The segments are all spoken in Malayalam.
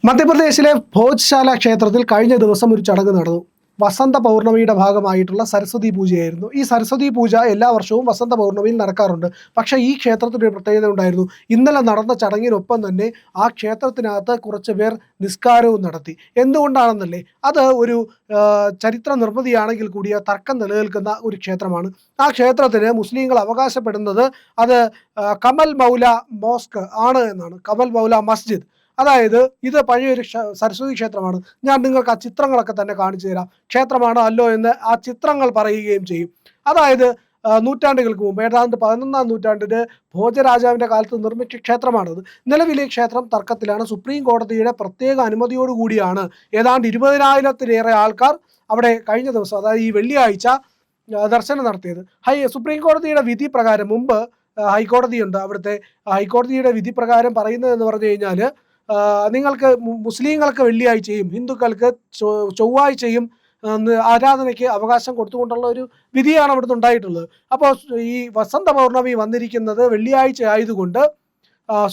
മധ്യപ്രദേശിലെ ഭോജ്ശാല ക്ഷേത്രത്തിൽ കഴിഞ്ഞ ദിവസം ഒരു ചടങ്ങ് നടന്നു. വസന്ത പൗർണമിയുടെ ഭാഗമായിട്ടുള്ള സരസ്വതി പൂജയായിരുന്നു. ഈ സരസ്വതി പൂജ എല്ലാ വർഷവും വസന്ത പൗർണമിയിൽ നടക്കാറുണ്ട്. പക്ഷേ ഈ ക്ഷേത്രത്തിൻ്റെ ഒരു പ്രത്യേകത ഉണ്ടായിരുന്നു. ഇന്നലെ നടന്ന ചടങ്ങിനൊപ്പം തന്നെ ആ ക്ഷേത്രത്തിനകത്ത് കുറച്ച് പേർ നിസ്കാരവും നടത്തി. എന്തുകൊണ്ടാണെന്നല്ലേ, അത് ഒരു ചരിത്ര നിർമ്മിതിയാണെങ്കിൽ കൂടിയ തർക്കം നിലനിൽക്കുന്ന ഒരു ക്ഷേത്രമാണ്. ആ ക്ഷേത്രത്തിന് മുസ്ലിങ്ങൾ അവകാശപ്പെടുന്നത് അത് കമൽ മൗല മോസ്ക് ആണ് എന്നാണ്. കമൽ മൗല മസ്ജിദ്, അതായത് ഇത് പഴയൊരു സരസ്വതി ക്ഷേത്രമാണ്. ഞാൻ നിങ്ങൾക്ക് ആ ചിത്രങ്ങളൊക്കെ തന്നെ കാണിച്ചു തരാം. ക്ഷേത്രമാണോ അല്ലോ എന്ന് ആ ചിത്രങ്ങൾ പറയുകയും ചെയ്യും. അതായത് നൂറ്റാണ്ടുകൾക്ക് മുമ്പ്, ഏതാണ്ട് 11-ാം നൂറ്റാണ്ടിന് ഭോജരാജാവിൻ്റെ കാലത്ത് നിർമ്മിച്ച ക്ഷേത്രമാണത്. നിലവിലെ ക്ഷേത്രം തർക്കത്തിലാണ്. സുപ്രീം കോടതിയുടെ പ്രത്യേക അനുമതിയോടുകൂടിയാണ് ഏതാണ്ട് 20,000-ത്തിലേറെ ആൾക്കാർ അവിടെ കഴിഞ്ഞ ദിവസം, അതായത് ഈ വെള്ളിയാഴ്ച ദർശനം നടത്തിയത്. സുപ്രീം കോടതിയുടെ വിധി പ്രകാരം, മുമ്പ് ഹൈക്കോടതിയുണ്ട്, അവിടുത്തെ ഹൈക്കോടതിയുടെ വിധി പ്രകാരം പറയുന്നതെന്ന് പറഞ്ഞു കഴിഞ്ഞാൽ, നിങ്ങൾക്ക് മുസ്ലിങ്ങൾക്ക് വെള്ളിയാഴ്ചയും ഹിന്ദുക്കൾക്ക് ചൊവ്വാഴ്ചയും ആരാധനയ്ക്ക് അവകാശം കൊടുത്തുകൊണ്ടുള്ള ഒരു വിധിയാണ് അവിടുന്ന് ഉണ്ടായിട്ടുള്ളത്. അപ്പോൾ ഈ വസന്ത പൗർണമി വന്നിരിക്കുന്നത് വെള്ളിയാഴ്ച ആയതുകൊണ്ട്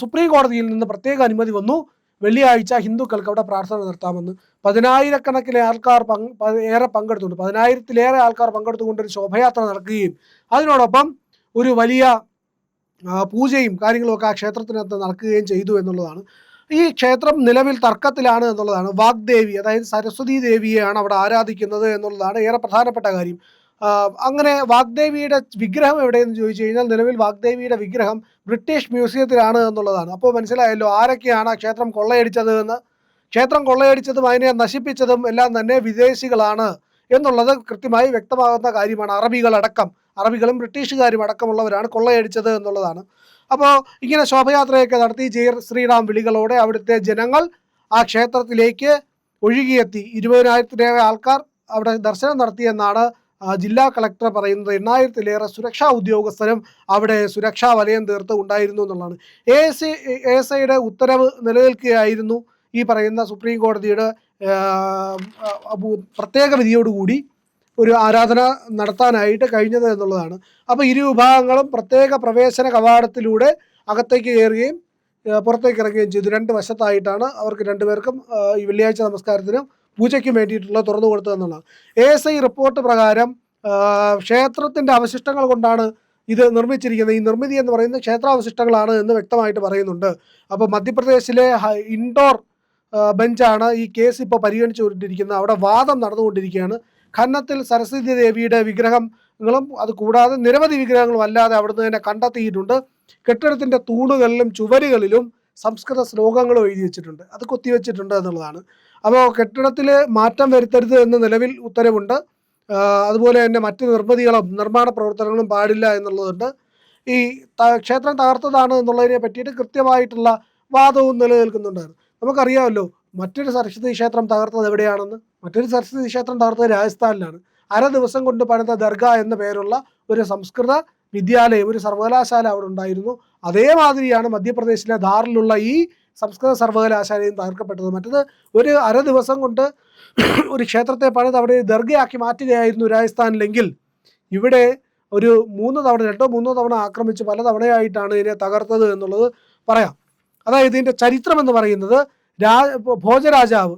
സുപ്രീം കോടതിയിൽ നിന്ന് പ്രത്യേക അനുമതി വന്നു. വെള്ളിയാഴ്ച ഹിന്ദുക്കൾക്ക് അവിടെ പ്രാർത്ഥന നടത്താമെന്ന്. 10,000-കണക്കിന് ആൾക്കാർ പങ്കെടുത്തുകൊണ്ട് 10,000-ത്തിലേറെ ആൾക്കാർ പങ്കെടുത്തുകൊണ്ട് ഒരു ശോഭയാത്ര നടക്കുകയും അതിനോടൊപ്പം ഒരു വലിയ പൂജയും കാര്യങ്ങളുമൊക്കെ ആ ക്ഷേത്രത്തിനകത്ത് നടക്കുകയും ചെയ്തു എന്നുള്ളതാണ്. ഈ ക്ഷേത്രം നിലവിൽ തർക്കത്തിലാണ് എന്നുള്ളതാണ്. വാഗ്ദേവി, അതായത് സരസ്വതി ദേവിയെയാണ് അവിടെ ആരാധിക്കുന്നത് എന്നുള്ളതാണ് ഏറെ പ്രധാനപ്പെട്ട കാര്യം. അങ്ങനെ വാഗ്ദേവിയുടെ വിഗ്രഹം എവിടെയെന്ന് ചോദിച്ചു കഴിഞ്ഞാൽ, നിലവിൽ വാഗ്ദേവിയുടെ വിഗ്രഹം ബ്രിട്ടീഷ് മ്യൂസിയത്തിലാണ് എന്നുള്ളതാണ്. അപ്പോൾ മനസ്സിലായല്ലോ ആരൊക്കെയാണ് ആ ക്ഷേത്രം കൊള്ളയടിച്ചത് എന്ന്. ക്ഷേത്രം കൊള്ളയടിച്ചതും അതിനെ നശിപ്പിച്ചതും എല്ലാം തന്നെ വിദേശികളാണ് എന്നുള്ളത് കൃത്യമായി വ്യക്തമാകുന്ന കാര്യമാണ്. അറബികളും ബ്രിട്ടീഷുകാരും അടക്കമുള്ളവരാണ് കൊള്ളയടിച്ചത് എന്നുള്ളതാണ്. അപ്പോൾ ഇങ്ങനെ ശോഭയാത്രയൊക്കെ നടത്തി ശ്രീറാം വിളികളോടെ അവിടുത്തെ ജനങ്ങൾ ആ ക്ഷേത്രത്തിലേക്ക് ഒഴുകിയെത്തി. 20,000-ത്തിലേറെ ആൾക്കാർ അവിടെ ദർശനം നടത്തിയെന്നാണ് ജില്ലാ കളക്ടർ പറയുന്നത്. 8,000-ത്തിലേറെ സുരക്ഷാ ഉദ്യോഗസ്ഥരും അവിടെ സുരക്ഷാ വലയം തീർത്ത് ഉണ്ടായിരുന്നു എന്നുള്ളതാണ്. ASIയുടെ ഉത്തരവ് നിലനിൽക്കുകയായിരുന്നു ഈ പറയുന്ന സുപ്രീം കോടതിയുടെ പ്രത്യേക വിധിയോടുകൂടി ഒരു ആരാധന നടത്താനായിട്ട് കഴിഞ്ഞത് എന്നുള്ളതാണ്. അപ്പോൾ ഇരു വിഭാഗങ്ങളും പ്രത്യേക പ്രവേശന കവാടത്തിലൂടെ അകത്തേക്ക് കയറുകയും പുറത്തേക്ക് ഇറങ്ങുകയും ചെയ്തു. 2 വശത്തായിട്ടാണ് അവർക്ക് രണ്ടുപേർക്കും ഈ വെള്ളിയാഴ്ച നമസ്കാരത്തിനും പൂജയ്ക്കും വേണ്ടിയിട്ടുള്ള തുറന്നു കൊടുത്തതെന്നുള്ളതാണ്. ASI റിപ്പോർട്ട് പ്രകാരം ക്ഷേത്രത്തിൻ്റെ അവശിഷ്ടങ്ങൾ കൊണ്ടാണ് ഇത് നിർമ്മിച്ചിരിക്കുന്നത്. ഈ നിർമ്മിതി എന്ന് പറയുന്നത് ക്ഷേത്രാവശിഷ്ടങ്ങളാണ് എന്ന് വ്യക്തമായിട്ട് പറയുന്നുണ്ട്. അപ്പോൾ മധ്യപ്രദേശിലെ ഇൻഡോർ ബെഞ്ചാണ് ഈ കേസ് ഇപ്പോൾ പരിഗണിച്ചുകൊണ്ടിരിക്കുന്നത്. അവിടെ വാദം നടന്നുകൊണ്ടിരിക്കുകയാണ്. ഖനനത്തിൽ സരസ്വതി ദേവിയുടെ വിഗ്രഹങ്ങളും അതുകൂടാതെ നിരവധി വിഗ്രഹങ്ങളും അല്ലാതെ അവിടുന്ന് തന്നെ കണ്ടെത്തിയിട്ടുണ്ട്. കെട്ടിടത്തിൻ്റെ തൂണുകളിലും ചുവരുകളിലും സംസ്കൃത ശ്ലോകങ്ങളും എഴുതി വെച്ചിട്ടുണ്ട്, അത് കൊത്തിവെച്ചിട്ടുണ്ട് എന്നുള്ളതാണ്. അപ്പോൾ കെട്ടിടത്തിൽ മാറ്റം വരുത്തരുത് എന്ന് നിലവിൽ ഉത്തരവുണ്ട്. അതുപോലെ തന്നെ മറ്റ് നിർമ്മാണ പ്രവർത്തനങ്ങളും പാടില്ല എന്നുള്ളതുണ്ട്. ഈ ക്ഷേത്രം തകർത്തതാണ് എന്നുള്ളതിനെ പറ്റിയിട്ട് കൃത്യമായിട്ടുള്ള വാദവും നിലനിൽക്കുന്നുണ്ടായിരുന്നു. നമുക്കറിയാമല്ലോ മറ്റൊരു സരസ്വതി ക്ഷേത്രം തകർത്തത് എവിടെയാണെന്ന്. മറ്റൊരു സരസ്വതി ക്ഷേത്രം തകർത്തത് രാജസ്ഥാനിലാണ്. ദിവസം കൊണ്ട് പണിത ദർഗ എന്ന പേരുള്ള ഒരു സംസ്കൃത വിദ്യാലയം, ഒരു സർവകലാശാല അവിടെ ഉണ്ടായിരുന്നു. അതേമാതിരിയാണ് മധ്യപ്രദേശിലെ ധാറിലുള്ള ഈ സംസ്കൃത സർവകലാശാലയും തകർക്കപ്പെട്ടത്. മറ്റത് ഒരു ദിവസം കൊണ്ട് ഒരു ക്ഷേത്രത്തെ പണിത് അവിടെ ദർഗയാക്കി മാറ്റുകയായിരുന്നു രാജസ്ഥാനിലെങ്കിൽ, ഇവിടെ ഒരു 2-3 തവണ ആക്രമിച്ച് പല തവണയായിട്ടാണ് ഇതിനെ തകർത്തത് എന്നുള്ളത് പറയാം. അതായത് ഇതിൻ്റെ ചരിത്രം എന്ന് പറയുന്നത് ഭോജരാജാവ്,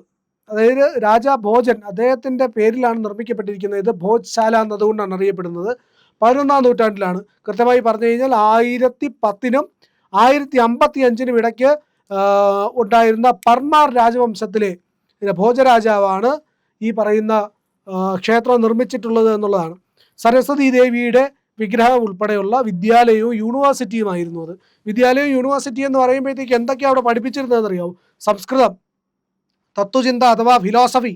അതായത് രാജാ ഭോജൻ, അദ്ദേഹത്തിൻ്റെ പേരിലാണ് നിർമ്മിക്കപ്പെട്ടിരിക്കുന്നത്. ഇത് ഭോജ്ശാല എന്നതുകൊണ്ടാണ് അറിയപ്പെടുന്നത്. 11-ാം നൂറ്റാണ്ടിലാണ്. കൃത്യമായി പറഞ്ഞു കഴിഞ്ഞാൽ 1010-നും 1055-നും ഇടയ്ക്ക് ഉണ്ടായിരുന്ന പർമാർ രാജവംശത്തിലെ ഭോജരാജാവാണ് ഈ പറയുന്ന ക്ഷേത്രം നിർമ്മിച്ചിട്ടുള്ളത് എന്നുള്ളതാണ്. സരസ്വതി ദേവിയുടെ വിഗ്രഹം ഉൾപ്പെടെയുള്ള വിദ്യാലയവും യൂണിവേഴ്സിറ്റിയുമായിരുന്നു അത്. വിദ്യാലയവും യൂണിവേഴ്സിറ്റി എന്ന് പറയുമ്പോഴത്തേക്ക് എന്തൊക്കെയാണ് അവിടെ പഠിപ്പിച്ചിരുന്നതെന്ന് അറിയാവും. സംസ്കൃതം, തത്വചിന്ത അഥവാ ഫിലോസഫി,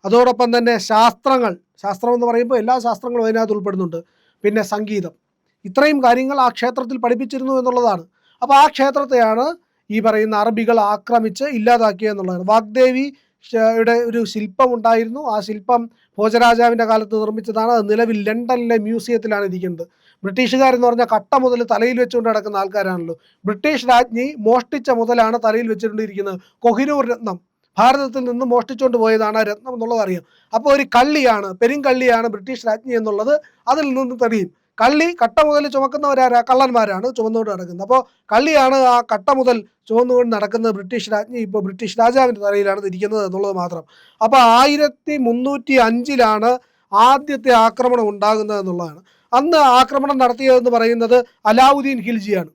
അതോടൊപ്പം തന്നെ ശാസ്ത്രം എന്ന് പറയുമ്പോൾ എല്ലാ ശാസ്ത്രങ്ങളും അതിനകത്ത് ഉൾപ്പെടുന്നുണ്ട്. പിന്നെ സംഗീതം, ഇത്രയും കാര്യങ്ങൾ ആ ക്ഷേത്രത്തിൽ പഠിപ്പിച്ചിരുന്നു എന്നുള്ളതാണ്. അപ്പോൾ ആ ക്ഷേത്രത്തെയാണ് ഈ പറയുന്ന അറബികൾ ആക്രമിച്ച് ഇല്ലാതാക്കിയെന്നുള്ളതാണ്. വാഗ്ദേവിയുടെ ഒരു ശില്പം ഉണ്ടായിരുന്നു. ആ ശില്പം ഭോജരാജാവിൻ്റെ കാലത്ത് നിർമ്മിച്ചതാണ്. അത് നിലവിൽ ലണ്ടനിലെ മ്യൂസിയത്തിലാണ് ഇരിക്കുന്നത്. ബ്രിട്ടീഷുകാരെന്ന് പറഞ്ഞാൽ കട്ട മുതൽ തലയിൽ വെച്ചുകൊണ്ട് നടക്കുന്ന ആൾക്കാരാണല്ലോ. ബ്രിട്ടീഷ് രാജ്ഞി മോഷ്ടിച്ച മുതലാണ് തലയിൽ വെച്ചുകൊണ്ടിരിക്കുന്നത്. കൊഹിനൂർ രത്നം ഭാരതത്തിൽ നിന്ന് മോഷ്ടിച്ചുകൊണ്ട് പോയതാണ് ആ രത്നം എന്നുള്ളത് അറിയാം. അപ്പോൾ ഒരു പെരുങ്കള്ളിയാണ് ബ്രിട്ടീഷ് രാജ്ഞി എന്നുള്ളത് അതിൽ നിന്ന് തെളിയും. കള്ളി കട്ട മുതൽ ചുമക്കുന്നവരാരാ? കള്ളന്മാരാണ് ചുമന്നുകൊണ്ട് നടക്കുന്നത്. അപ്പോൾ കള്ളിയാണ് ആ കട്ട മുതൽ ചുമന്നുകൊണ്ട് നടക്കുന്നത്. ബ്രിട്ടീഷ് രാജ്ഞി ഇപ്പോൾ ബ്രിട്ടീഷ് രാജാവിൻ്റെ തലയിലാണ് ഇരിക്കുന്നത് എന്നുള്ളത് മാത്രം. അപ്പോൾ 1305 ആദ്യത്തെ ആക്രമണം ഉണ്ടാകുന്നത് എന്നുള്ളതാണ്. അന്ന് ആക്രമണം നടത്തിയതെന്ന് പറയുന്നത് അലാവുദ്ദീൻ ഖിൽജിയാണ്.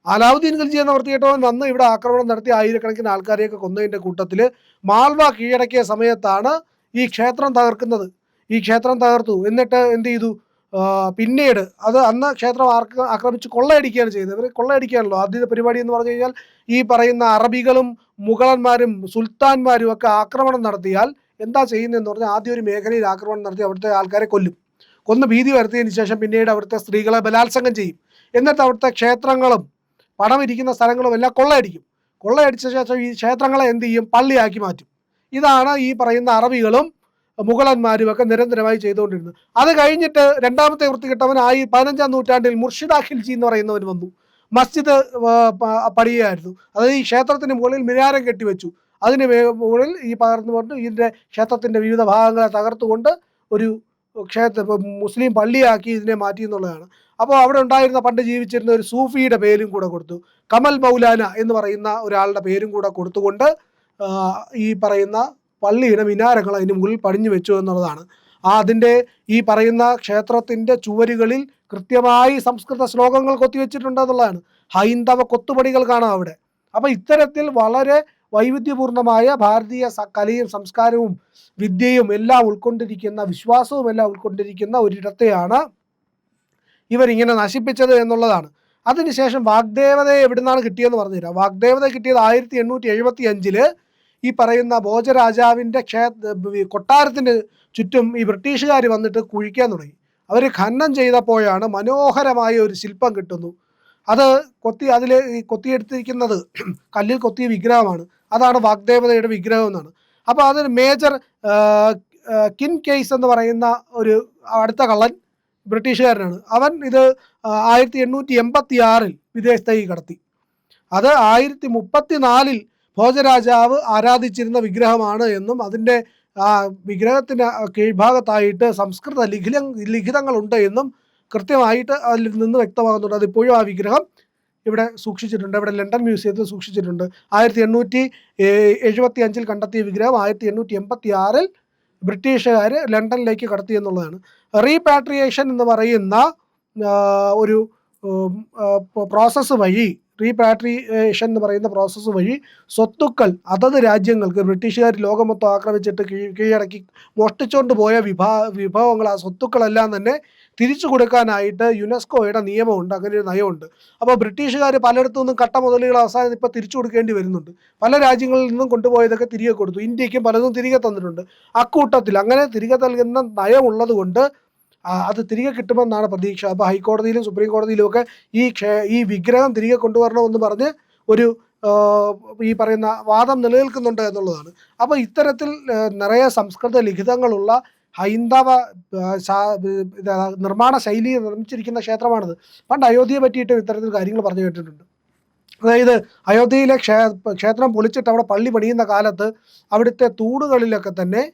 അലാവുദ്ദീൻ ഖിൽജി എന്ന വൃത്തികെട്ടവൻ വന്ന് ഇവിടെ ആക്രമണം നടത്തി ആയിരക്കണക്കിന് ആൾക്കാരെയൊക്കെ കൊന്നതിൻ്റെ കൂട്ടത്തിൽ മാൾവ കീഴടക്കിയ സമയത്താണ് ഈ ക്ഷേത്രം തകർക്കുന്നത്. ഈ ക്ഷേത്രം തകർത്തു. എന്നിട്ട് എന്ത് ചെയ്തു? പിന്നീട് അന്ന് ക്ഷേത്രം ആക്രമിച്ച് കൊള്ളയടിക്കുകയാണ് ചെയ്തത്. ഇവർ കൊള്ളയടിക്കുകയാണല്ലോ ആദ്യത്തെ പരിപാടി എന്ന് പറഞ്ഞു കഴിഞ്ഞാൽ. ഈ പറയുന്ന അറബികളും മുഗളന്മാരും സുൽത്താൻമാരും ഒക്കെ ആക്രമണം നടത്തിയാൽ എന്താ ചെയ്യുന്നതെന്ന് പറഞ്ഞാൽ ആദ്യം ഒരു മേഖലയിൽ ആക്രമണം നടത്തി അവിടുത്തെ ആൾക്കാരെ കൊന്ന് ഭീതി വരുത്തിയതിന് ശേഷം പിന്നീട് അവിടുത്തെ സ്ത്രീകളെ ബലാത്സംഗം ചെയ്യും. എന്നിട്ട് അവിടുത്തെ ക്ഷേത്രങ്ങളും പണം ഇരിക്കുന്ന സ്ഥലങ്ങളും എല്ലാം കൊള്ളയടിച്ച ശേഷം ഈ ക്ഷേത്രങ്ങളെ എന്ത് ചെയ്യും? പള്ളിയാക്കി മാറ്റും. ഇതാണ് ഈ പറയുന്ന അറബികളും മുഗളന്മാരും ഒക്കെ നിരന്തരമായി ചെയ്തുകൊണ്ടിരുന്നത്. അത് കഴിഞ്ഞിട്ട് രണ്ടാമത്തെ വൃത്തികെട്ടവൻ 15-ാം നൂറ്റാണ്ടിൽ മുർഷിദ ഖിൽജി എന്ന് പറയുന്നവൻ വന്നു. മസ്ജിദ് പണിയായിരുന്നു. അതായത് ഈ ക്ഷേത്രത്തിന് മുകളിൽ മിനാരം കെട്ടിവെച്ചു. അതിന് മുകളിൽ ഈ പകർന്നുകൊണ്ട് ഇതിൻ്റെ ക്ഷേത്രത്തിൻ്റെ വിവിധ ഭാഗങ്ങളെ തകർത്തുകൊണ്ട് ഒരു മുസ്ലിം പള്ളിയാക്കി ഇതിനെ മാറ്റി എന്നുള്ളതാണ്. അപ്പോൾ അവിടെ ഉണ്ടായിരുന്ന പണ്ട് ജീവിച്ചിരുന്ന ഒരു സൂഫിയുടെ പേരും കൂടെ കൊടുത്തു. കമൽ മൗലാന എന്ന് പറയുന്ന ഒരാളുടെ പേരും കൂടെ കൊടുത്തുകൊണ്ട് ഈ പറയുന്ന പള്ളിയുടെ മിനാരങ്ങൾ അതിന് മുകളിൽ പണിഞ്ഞു വെച്ചു എന്നുള്ളതാണ്. അതിൻ്റെ ഈ പറയുന്ന ക്ഷേത്രത്തിൻ്റെ ചുവരുകളിൽ കൃത്യമായി സംസ്കൃത ശ്ലോകങ്ങൾ കൊത്തിവെച്ചിട്ടുണ്ട് എന്നുള്ളതാണ്. ഹൈന്ദവ കൊത്തുപണികൾ കാണാം അവിടെ. അപ്പോൾ ഇത്തരത്തിൽ വളരെ വൈവിധ്യപൂർണമായ ഭാരതീയ കലയും സംസ്കാരവും വിദ്യയും എല്ലാം ഉൾക്കൊണ്ടിരിക്കുന്ന, വിശ്വാസവും എല്ലാം ഉൾക്കൊണ്ടിരിക്കുന്ന ഒരിടത്തെയാണ് ഇവരിങ്ങനെ നശിപ്പിച്ചത് എന്നുള്ളതാണ്. അതിനുശേഷം വാഗ്ദേവതയെ എവിടുന്നാണ് കിട്ടിയെന്ന് പറഞ്ഞുതരാം. വാഗ്ദേവത കിട്ടിയത് 1875 ഈ പറയുന്ന ഭോജരാജാവിൻ്റെ കൊട്ടാരത്തിന് ചുറ്റും ഈ ബ്രിട്ടീഷുകാർ വന്നിട്ട് കുഴിക്കാൻ തുടങ്ങി. അവർ ഖനനം ചെയ്തപ്പോഴാണ് മനോഹരമായ ഒരു ശില്പം കിട്ടുന്നു. അത് അതിൽ കൊത്തിയെടുത്തിരിക്കുന്നത് കല്ലിൽ കൊത്തിയ വിഗ്രഹമാണ്. അതാണ് വാഗ്ദേവതയുടെ വിഗ്രഹം എന്നാണ്. അപ്പോൾ അതൊരു മേജർ കിൻ കേസ് എന്ന് പറയുന്ന ഒരു അടുത്ത കള്ളൻ ബ്രിട്ടീഷുകാരനാണ്. അവൻ ഇത് 1886 വിദേശത്തേക്ക് കടത്തി. അത് 1034 ഭോജരാജാവ് ആരാധിച്ചിരുന്ന വിഗ്രഹമാണ് എന്നും അതിൻ്റെ വിഗ്രഹത്തിന് കീഴ്ഭാഗത്തായിട്ട് സംസ്കൃത ലിഖിതങ്ങളുണ്ട് എന്നും കൃത്യമായിട്ട് അതിൽ നിന്ന് വ്യക്തമാകുന്നുണ്ട്. അതിപ്പോഴും ആ വിഗ്രഹം ഇവിടെ സൂക്ഷിച്ചിട്ടുണ്ട്. ഇവിടെ ലണ്ടൻ മ്യൂസിയത്തിൽ സൂക്ഷിച്ചിട്ടുണ്ട്. 1875 കണ്ടെത്തിയ വിഗ്രഹം 1886 ബ്രിട്ടീഷുകാർ ലണ്ടനിലേക്ക് കടത്തി എന്നുള്ളതാണ്. റീപാട്രിയേഷൻ എന്ന് പറയുന്ന ഒരു പ്രോസസ്സ് വഴി സ്വത്തുക്കൾ അതത് രാജ്യങ്ങൾക്ക് ബ്രിട്ടീഷുകാർ ലോകം മൊത്തം ആക്രമിച്ചിട്ട് കീഴടക്കി മോഷ്ടിച്ചുകൊണ്ട് പോയ വിഭവങ്ങൾ, ആ സ്വത്തുക്കളെല്ലാം തന്നെ തിരിച്ചു കൊടുക്കാനായിട്ട് യുനെസ്കോയുടെ നിയമമുണ്ട്, അങ്ങനെ ഒരു നയമുണ്ട്. അപ്പോൾ ബ്രിട്ടീഷുകാർ പലയിടത്തു നിന്നും കട്ട മുതലുകൾ അവസാനം ഇപ്പോൾ തിരിച്ചു കൊടുക്കേണ്ടി വരുന്നുണ്ട്. പല രാജ്യങ്ങളിൽ നിന്നും കൊണ്ടുപോയതൊക്കെ തിരികെ കൊടുത്തു. ഇന്ത്യക്കും പലതും തിരികെ തന്നിട്ടുണ്ട്. അക്കൂട്ടത്തിൽ അങ്ങനെ തിരികെ നൽകുന്ന നയമുള്ളത് കൊണ്ട് അത് തിരികെ കിട്ടുമെന്നാണ് പ്രതീക്ഷ. അപ്പോൾ ഹൈക്കോടതിയിലും സുപ്രീം കോടതിയിലും ഒക്കെ ഈ വിഗ്രഹം തിരികെ കൊണ്ടുവരണമെന്ന് പറഞ്ഞ് ഒരു ഈ പറയുന്ന വാദം നിലനിൽക്കുന്നുണ്ട് എന്നുള്ളതാണ്. അപ്പോൾ ഇത്തരത്തിൽ നിറയെ സംസ്കൃത ലിഖിതങ്ങളുള്ള ഹൈന്ദവ നിർമ്മാണ ശൈലിയിൽ നിർമ്മിച്ചിരിക്കുന്ന ക്ഷേത്രമാണിത്. പണ്ട് അയോധ്യയെ പറ്റിയിട്ട് ഇത്തരത്തിൽ കാര്യങ്ങൾ പറഞ്ഞു കേട്ടിട്ടുണ്ട്. അതായത് അയോധ്യയിലെ ക്ഷേത്രം പൊളിച്ചിട്ട് അവിടെ പള്ളി പണിയുന്ന കാലത്ത് അവിടുത്തെ തൂണുകളിലൊക്കെ തന്നെ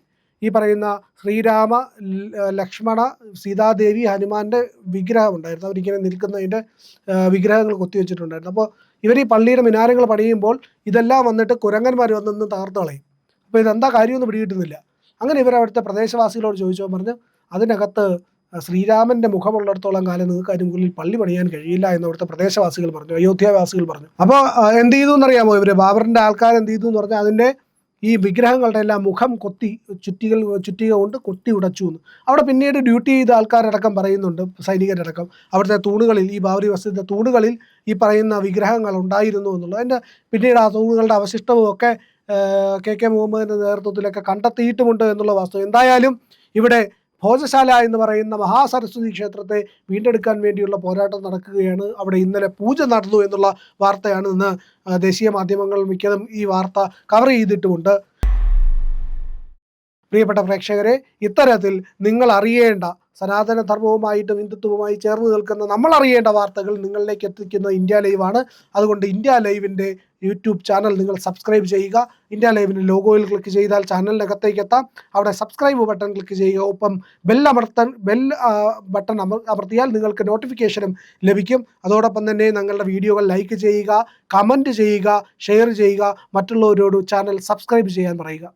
ഈ പറയുന്ന ശ്രീരാമ, ലക്ഷ്മണ, സീതാദേവി, ഹനുമാൻ്റെ വിഗ്രഹം ഉണ്ടായിരുന്നു. അവരിങ്ങനെ നിൽക്കുന്നതിൻ്റെ വിഗ്രഹങ്ങൾ കൊത്തിവെച്ചിട്ടുണ്ടായിരുന്നു. അപ്പോൾ ഇവർ ഈ പള്ളിയുടെ മിനാരങ്ങൾ പണിയുമ്പോൾ ഇതെല്ലാം വന്നിട്ട് കുരങ്ങന്മാർ വന്നൊന്നും തകർത്ത് കളയും. അപ്പോൾ ഇതെന്താ കാര്യമൊന്നും പിടികിട്ടുന്നില്ല. അങ്ങനെ ഇവരവിടുത്തെ പ്രദേശവാസികളോട് ചോദിച്ചപ്പോൾ പറഞ്ഞു, അതിനകത്ത് ശ്രീരാമൻ്റെ മുഖമുള്ളിടത്തോളം കാലം നിങ്ങൾക്ക് അതിന് മുകളിൽ പള്ളി പണിയാൻ കഴിയില്ല എന്ന് അവിടുത്തെ പ്രദേശവാസികൾ പറഞ്ഞു, അയോധ്യാവാസികൾ പറഞ്ഞു. അപ്പോൾ എന്ത് ചെയ്തു എന്നറിയാമോ? ഇവർ ബാബറിൻ്റെ ആൾക്കാർ എന്ത് ചെയ്തു എന്ന് പറഞ്ഞാൽ അതിൻ്റെ ഈ വിഗ്രഹങ്ങളുടെ എല്ലാം മുഖം ചുറ്റിക കൊണ്ട് കൊത്തി ഉടച്ചു എന്ന്. അവിടെ പിന്നീട് ഡ്യൂട്ടി ചെയ്ത ആൾക്കാരടക്കം പറയുന്നുണ്ട്, സൈനികരടക്കം, അവിടുത്തെ തൂണുകളിൽ, ഈ ബാബറി മസ്ജിദിൻ്റെ തൂണുകളിൽ ഈ പറയുന്ന വിഗ്രഹങ്ങൾ ഉണ്ടായിരുന്നു എന്നുള്ളത്. അതിൻ്റെ പിന്നീട് ആ തൂണുകളുടെ അവശിഷ്ടവും ഒക്കെ KK മുഹമ്മദിൻ്റെ നേതൃത്വത്തിലൊക്കെ കണ്ടെത്തിയിട്ടുമുണ്ട് എന്നുള്ള വാസ്തവം. എന്തായാലും ഇവിടെ ഭോജശാല എന്ന് പറയുന്ന മഹാസരസ്വതി ക്ഷേത്രത്തെ വീണ്ടെടുക്കാൻ വേണ്ടിയുള്ള പോരാട്ടം നടക്കുകയാണ്. അവിടെ ഇന്നലെ പൂജ നടന്നു എന്നുള്ള വാർത്തയാണ് ഇന്ന് ദേശീയ മാധ്യമങ്ങൾ മിക്കതും ഈ വാർത്ത കവർ ചെയ്തിട്ടുമുണ്ട്. പ്രിയപ്പെട്ട പ്രേക്ഷകരെ, ഇത്തരത്തിൽ നിങ്ങൾ അറിയേണ്ട സനാതന ധർമ്മവുമായിട്ടും ഹിന്ദുത്വവുമായി ചേർന്ന് നിൽക്കുന്ന നമ്മൾ അറിയേണ്ട വാർത്തകൾ നിങ്ങളിലേക്ക് എത്തിക്കുന്ന ഇന്ത്യ ലൈവാണ്. അതുകൊണ്ട് ഇന്ത്യ ലൈവിൻ്റെ യൂട്യൂബ് ചാനൽ നിങ്ങൾ സബ്സ്ക്രൈബ് ചെയ്യുക. ഇന്ത്യ ലൈവിൻ്റെ ലോഗോയിൽ ക്ലിക്ക് ചെയ്താൽ ചാനലിനകത്തേക്ക് എത്താം. അവിടെ സബ്സ്ക്രൈബ് ബട്ടൺ ക്ലിക്ക് ചെയ്യുക. ഒപ്പം ബെൽ ബട്ടൺ അമർത്തിയാൽ നിങ്ങൾക്ക് നോട്ടിഫിക്കേഷനും ലഭിക്കും. അതോടൊപ്പം തന്നെ ഞങ്ങളുടെ വീഡിയോകൾ ലൈക്ക് ചെയ്യുക, കമൻറ്റ് ചെയ്യുക, ഷെയർ ചെയ്യുക, മറ്റുള്ളവരോട് ചാനൽ സബ്സ്ക്രൈബ് ചെയ്യാൻ പറയുക.